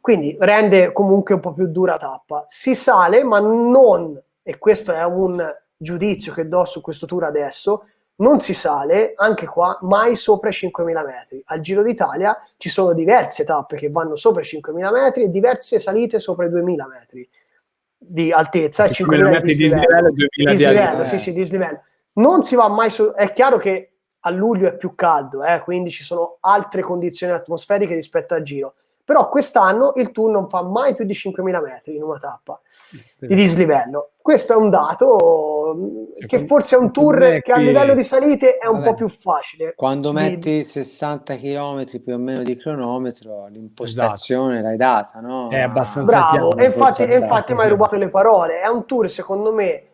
quindi rende comunque un po' più dura tappa. Si sale, ma non, e questo è un giudizio che do su questo tour adesso, non si sale anche qua mai sopra i 5.000 metri. Al Giro d'Italia ci sono diverse tappe che vanno sopra i 5.000 metri e diverse salite sopra i 2.000 metri di altezza e 5.000 metri di dislivello. Sì, dislivello. Non si va mai su, è chiaro che a luglio è più caldo, quindi ci sono altre condizioni atmosferiche rispetto al Giro, però quest'anno il Tour non fa mai più di 5.000 metri in una tappa di dislivello. Questo è un dato che forse è un Tour che a livello di salite è un po' più facile. Quando metti 60 km più o meno di cronometro, l'impostazione l'hai data, no? È abbastanza bravo, e infatti mi hai rubato le parole. È un Tour secondo me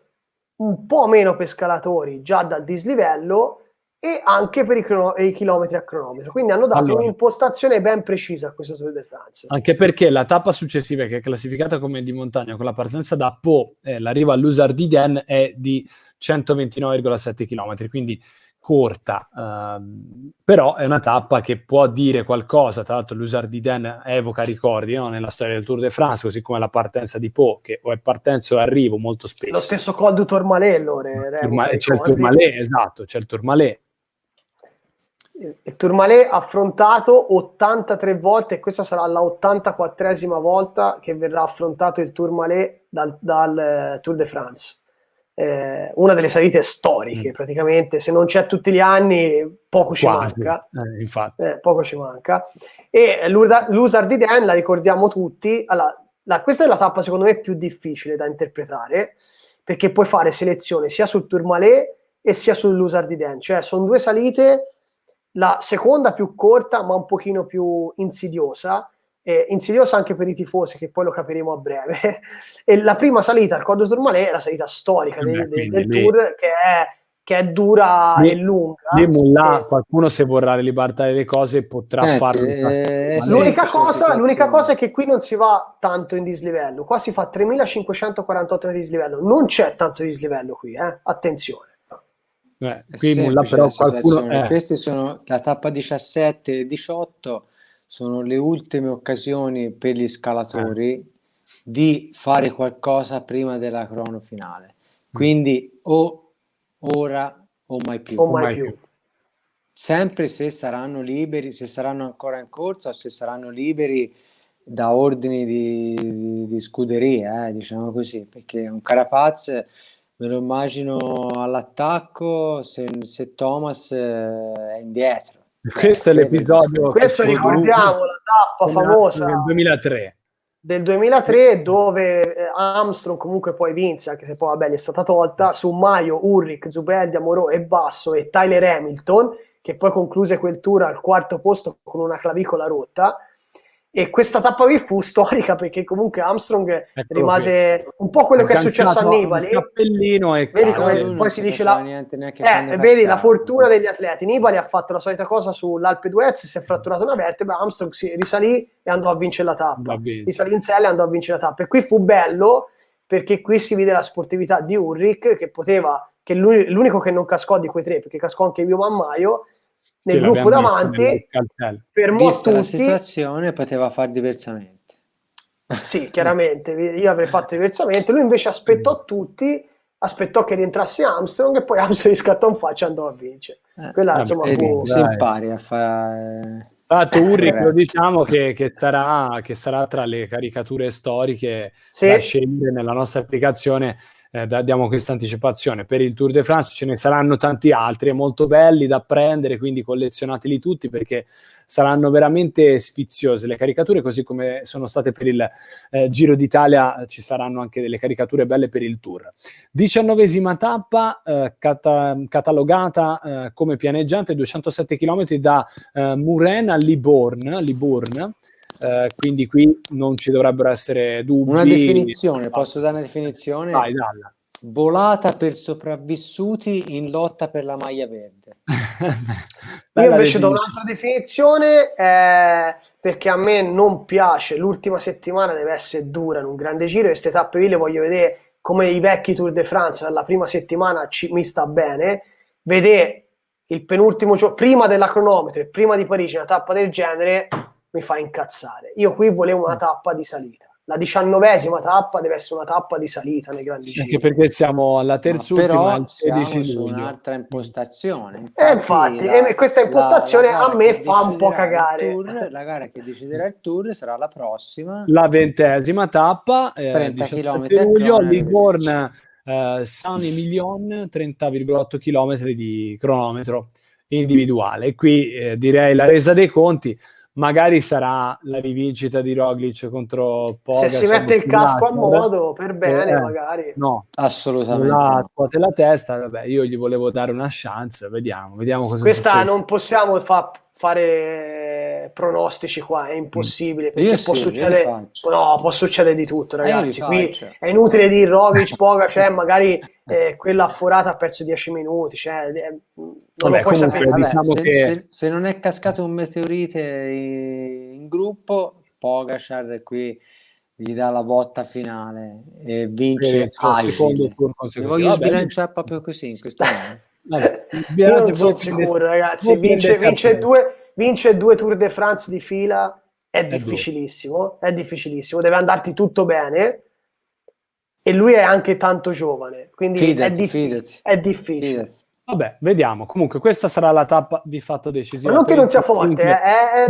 un po' meno per scalatori già dal dislivello e anche per i chilometri a cronometro, quindi hanno dato un'impostazione ben precisa a questo Tour de France. Anche perché la tappa successiva, che è classificata come di montagna con la partenza da Pau e l'arrivo all'Usardiden, è di 129,7 km, quindi corta, però è una tappa che può dire qualcosa. Tra l'altro l'Usardiden evoca ricordi, no? Nella storia del Tour de France, così come la partenza di Pau, che o è partenza o arrivo molto spesso. Lo stesso Col du Tourmalet, c'è il Tourmalet, esatto, c'è il Tourmalet. Il Tourmalet affrontato 83 volte, e questa sarà la 84esima volta che verrà affrontato il Tourmalet dal Tour de France. Una delle salite storiche, praticamente, se non c'è tutti gli anni poco ci manca. Infatti. Poco ci manca. E l'Usardiden la ricordiamo tutti. Allora, questa è la tappa secondo me più difficile da interpretare, perché puoi fare selezione sia sul Tourmalet e sia sull'Usardiden, cioè sono due salite. La seconda più corta ma un pochino più insidiosa anche per i tifosi, che poi lo capiremo a breve. E la prima salita al Col du Tourmalet è la salita storica del Tour, che è dura e lunga. Qualcuno, se vorrà ribaltare le cose, potrà farlo. L'unica cosa è che qui non si va tanto in dislivello, qua si fa 3.548 di dislivello, non c'è tanto dislivello qui, attenzione. Qui però qualcuno queste sono la tappa 17 e 18, sono le ultime occasioni per gli scalatori di fare qualcosa prima della crono finale, quindi o ora o mai più. Sempre se saranno liberi, se saranno ancora in corsa o se saranno liberi da ordini di scuderia, diciamo così, perché un Carapaz me lo immagino all'attacco se Thomas è indietro. Questo è l'episodio. Questo ricordiamo la tappa famosa del 2003 dove Armstrong comunque poi vinse, anche se poi vabbè gli è stata tolta, su Maio, Ulrich, Zubeldia, Moreau e Basso e Tyler Hamilton, che poi concluse quel tour al quarto posto con una clavicola rotta. E questa tappa qui fu storica perché comunque Armstrong rimase un po' quello che è successo a Nibali. Cappellino e vedi come poi si dice vedi la fortuna degli atleti. Nibali ha fatto la solita cosa sull'Alpe d'Huez, si è fratturato una vertebra, Armstrong si risalì e andò a vincere la tappa. Risalì in sella e andò a vincere la tappa. E qui fu bello perché qui si vide la sportività di Ulrich, che l'unico che non cascò di quei tre, perché cascò anche Johan Maio, nel gruppo davanti, fermò tutti. La situazione poteva fare diversamente. Sì, chiaramente, io avrei fatto diversamente. Lui invece aspettò tutti, aspettò che rientrasse Armstrong e poi Armstrong gli scattò in faccia e andò a vincere. Quella insomma fu... Si impari a fare... Ulrich, lo diciamo che sarà tra le caricature storiche da scegliere nella nostra applicazione. Diamo questa anticipazione per il Tour de France. Ce ne saranno tanti altri molto belli da prendere, quindi collezionateli tutti perché saranno veramente sfiziose le caricature, così come sono state per il Giro d'Italia. Ci saranno anche delle caricature belle per il Tour. 19esima tappa catalogata come pianeggiante, 207 km da Muren a Libourne. Quindi qui non ci dovrebbero essere dubbi. Una definizione, posso dare una definizione? Vai, dalla. volata per sopravvissuti in lotta per la maglia verde. Io invece do un'altra definizione, perché a me non piace, l'ultima settimana deve essere dura in un grande giro, e queste tappe qui le voglio vedere come i vecchi Tour de France, dalla prima settimana mi sta bene, vedere il penultimo giorno, prima della cronometro e prima di Parigi, una tappa del genere mi fa incazzare. Io qui volevo una tappa di salita. La 19ª tappa deve essere una tappa di salita nei grandi giri. Anche perché siamo alla terzultima, però al 16 siamo su luglio. un'altra impostazione. Infatti, questa impostazione a me fa un po' cagare. La gara che deciderà il Tour sarà la prossima. La 20ª tappa, 30 17 chilometri a luglio, crono, Livorno, Saint-Émilion, 30,8 km di cronometro individuale. Qui direi la resa dei conti. Magari sarà la rivincita di Roglic contro Pogacar. Se si mette il casco a modo, per bene, magari. No, assolutamente. La scuote la testa, vabbè, io gli volevo dare una chance, vediamo cosa Questa succede. non possiamo fare pronostici qua, è impossibile, perché può succedere di tutto, ragazzi. Qui è inutile dire Roglic, Pogacar, magari quella forata ha perso 10 minuti, non lo puoi sapere. Diciamo se non è cascato un meteorite in gruppo, Pogacar qui gli dà la botta finale e vince il secondo tour consecutivo. Voglio sbilanciare proprio così in questo momento. Io non sono sicuro, ragazzi. Vince 2 Tour de France di fila è difficilissimo. Deve andarti tutto bene. E lui è anche tanto giovane, quindi è difficile. Vabbè, vediamo. Comunque questa sarà la tappa di fatto decisiva. Ma non che non sia forte, è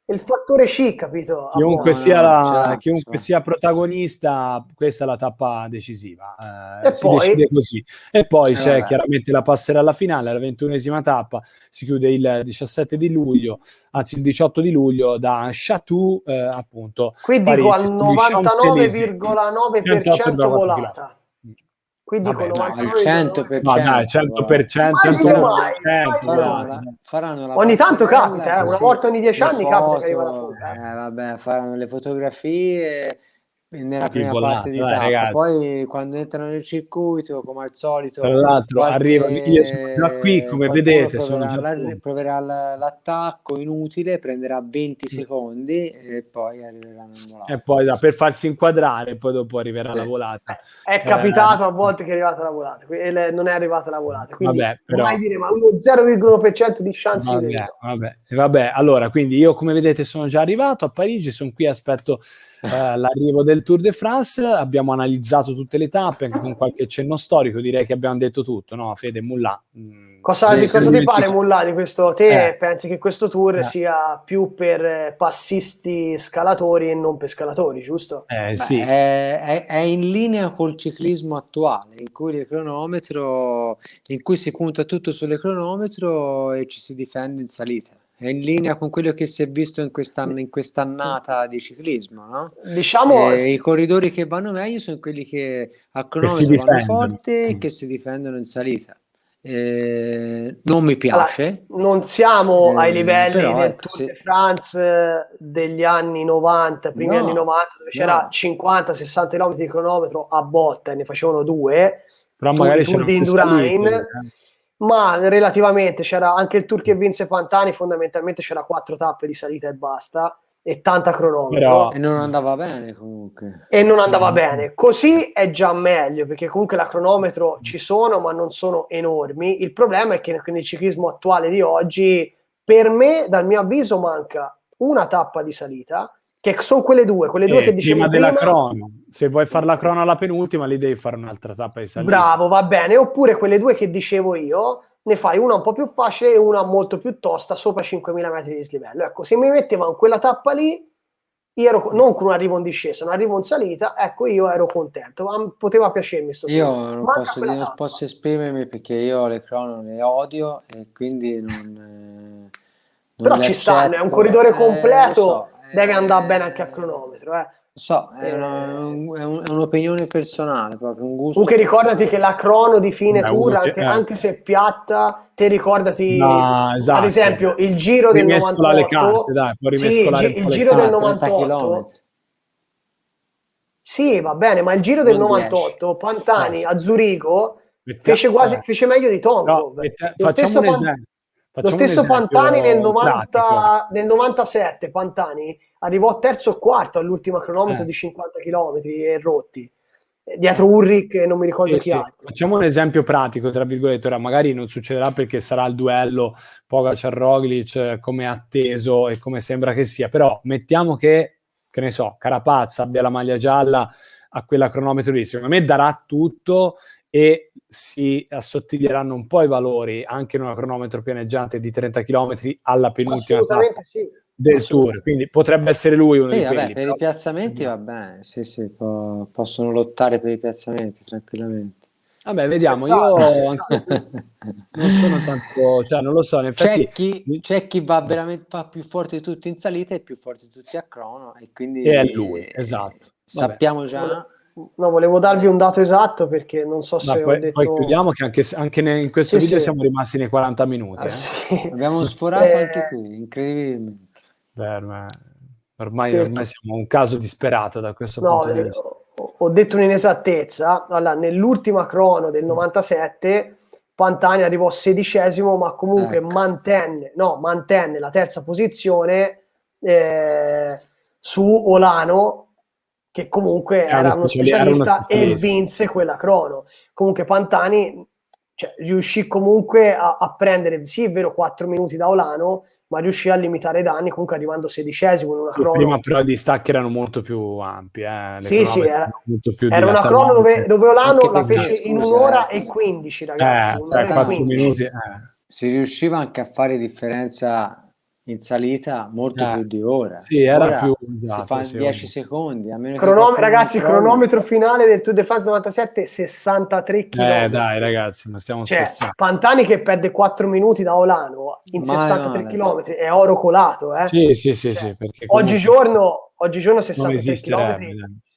il fattore C, capito? Chiunque sia protagonista, questa è la tappa decisiva. Decide così. E poi c'è chiaramente la passerella finale, la 21ª tappa, si chiude il 17 di luglio, anzi il 18 di luglio da Chatou, appunto. Qui dico al 99,9% volata. Quindi al 100%. No, dai, 100%. Ogni tanto capita, una volta ogni 10 anni capita che arriva la fuga. Vabbè, faranno le fotografie nella prima parte di tappa, poi quando entrano nel circuito, come al solito, tra l'altro arriva, io sono già qui, come vedete, proverà l'attacco inutile, prenderà 20 secondi e poi arriverà in volata. E poi per farsi inquadrare, poi dopo arriverà la volata. È capitato a volte che è arrivata la volata, non è arrivata la volata, quindi però dire, ma uno 0,1% di chance. Vabbè, allora, quindi io, come vedete, sono già arrivato a Parigi, sono qui, aspetto l'arrivo del Tour de France. Abbiamo analizzato tutte le tappe, anche con qualche cenno storico. Direi che abbiamo detto tutto, no? Fede, Mulà. Cosa ti pare, Mulà, di questo? Te pensi che questo Tour sia più per passisti scalatori e non per scalatori, giusto? Sì. È in linea col ciclismo attuale, in cui si punta tutto sulle cronometro e ci si difende in salita. È in linea con quello che si è visto in quest'annata di ciclismo, no? Diciamo, i corridori che vanno meglio sono quelli che a cronometro vanno forte e che si difendono in salita. Non mi piace. Allora, non siamo ai livelli del Tour de France degli anni 90, primi anni 90, dove c'era 50-60 km di cronometro a botta e ne facevano 2, però magari Tour di Indurain. Ma relativamente c'era anche il Tour che vinse Pantani, fondamentalmente c'era 4 tappe di salita e basta, e tanta cronometro. E non andava bene comunque. Bene. Così è già meglio, perché comunque la cronometro ci sono, ma non sono enormi. Il problema è che nel ciclismo attuale di oggi, per me, dal mio avviso, manca una tappa di salita, che sono quelle due che dicevo prima della crono. Se vuoi fare la crono alla penultima, lì devi fare un'altra tappa di salita. Bravo, va bene. Oppure quelle due che dicevo io, ne fai una un po' più facile e una molto più tosta, sopra 5.000 metri di dislivello. Ecco, se mi mettevano quella tappa lì, io ero non con un arrivo in discesa, un arrivo in salita, ecco, io ero contento, ma poteva piacermi sto io non posso esprimermi, perché io le crono le odio e quindi non però ci stanno, è un corridore completo, deve andare bene anche a cronometro, è un'opinione personale, proprio un gusto. Comunque ricordati che la crono di fine tour, anche se è piatta, te ricordati, ad esempio, il giro del 98, le carte, dai, può rimescolare il giro del 98, Sì, va bene, ma il Giro del Non 98, Pantani No, a Zurigo mettia- fece meglio di no, Tonkov. Lo facciamo stesso, un esempio. lo Facciamo un stesso Pantani esempio pratico. nel 97, Pantani arrivò terzo o quarto all'ultimo cronometro Eh. di 50 km e rotti, dietro Ulrich e non mi ricordo Sì, chi sì. altro. Facciamo un esempio pratico, tra virgolette. Ora magari non succederà perché sarà il duello Pogacar-Roglic come atteso e come sembra che sia, però mettiamo che ne so, Carapaz abbia la maglia gialla a quella cronometro lì, secondo me darà tutto e si assottiglieranno un po' i valori anche in una cronometro pianeggiante di 30 km alla penultima tappa Assolutamente sì, del Tour, assolutamente. quindi potrebbe essere lui uno Sì, di vabbè, quelli. per Però... i piazzamenti va bene, sì, sì, possono lottare per i piazzamenti tranquillamente. Vabbè, vediamo, Senz'altro, io senz'altro. non sono tanto, cioè non lo so, in effetti... C'è chi va veramente va più forte di tutti in salita e più forte di tutti a crono, e E è quindi lui, esatto. Vabbè. sappiamo già. No, volevo darvi un dato esatto perché non so Ma se ho poi detto... chiudiamo che anche in questo Sì, video sì. siamo rimasti nei 40 minuti. Sì. Abbiamo sforato anche qui, incredibilmente. Ormai siamo un caso disperato da questo No, punto di vista. ho detto un'inesattezza. Allora, nell'ultima crono del 97 Pantani arrivò sedicesimo, ma comunque Ecco. mantenne la terza posizione su Olano, che comunque era uno specialista e vinse quella crono. Comunque Pantani, cioè, riuscì comunque a prendere, sì è vero, 4 minuti da Olano, ma riuscì a limitare i danni, comunque arrivando sedicesimo in una crono. Prima però i distacchi erano molto più ampi, le Sì, sì, molto più era una crono dove Olano la fece in un'ora e 15, ragazzi. Cioè 4 minuti. Si riusciva anche a fare differenza in salita molto più di ora. Sì, era ora più si esatto, fa in sì, 10 secondi, a meno che ragazzi, cronometro finale del Tour de France 97, 63 km. Dai ragazzi, ma stiamo scherzando. Pantani che perde 4 minuti da Olano in 63 km è oro colato. Sì, perché oggigiorno 63 km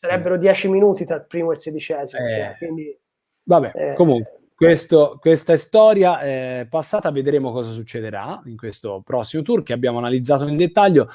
sarebbero sì. 10 minuti tra il primo e il sedicesimo. Quindi, vabbè, comunque questa è storia passata, vedremo cosa succederà in questo prossimo tour che abbiamo analizzato nel dettaglio.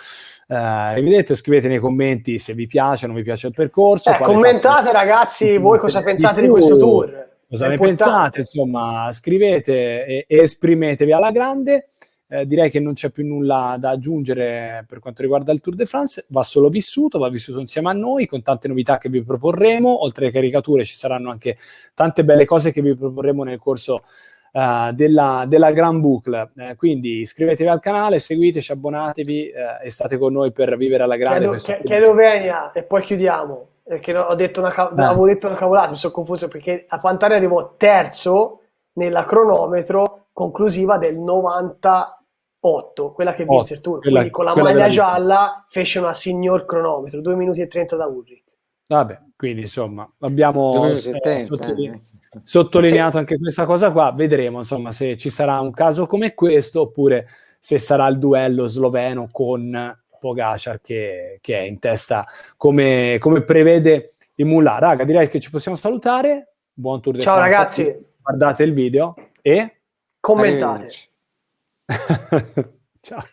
Rivedete, scrivete nei commenti se vi piace o non vi piace il percorso. Commentate ragazzi voi cosa pensate di questo tour. Cosa ne pensate? Insomma, scrivete e esprimetevi alla grande. Direi che non c'è più nulla da aggiungere per quanto riguarda il Tour de France, va vissuto insieme a noi con tante novità che vi proporremo, oltre alle caricature ci saranno anche tante belle cose che vi proporremo nel corso della Grand Boucle, quindi iscrivetevi al canale, seguiteci, abbonatevi e state con noi per vivere alla grande. Chiedo venia e poi chiudiamo, perché avevo detto una cavolata, mi sono confuso perché a Pantani arrivò terzo nella cronometro conclusiva del 98, quella che vinse il Tour, quindi con la maglia gialla fece una signor cronometro, 2 minuti e 30 da Ulrich. Vabbè, quindi insomma abbiamo sottolineato anche questa cosa qua, vedremo insomma se ci sarà un caso come questo oppure se sarà il duello sloveno con Pogacar che è in testa come prevede il Mulà. Raga, direi che ci possiamo salutare, buon Tour de France. Ciao ragazzi, guardate il video e commentate. ciao.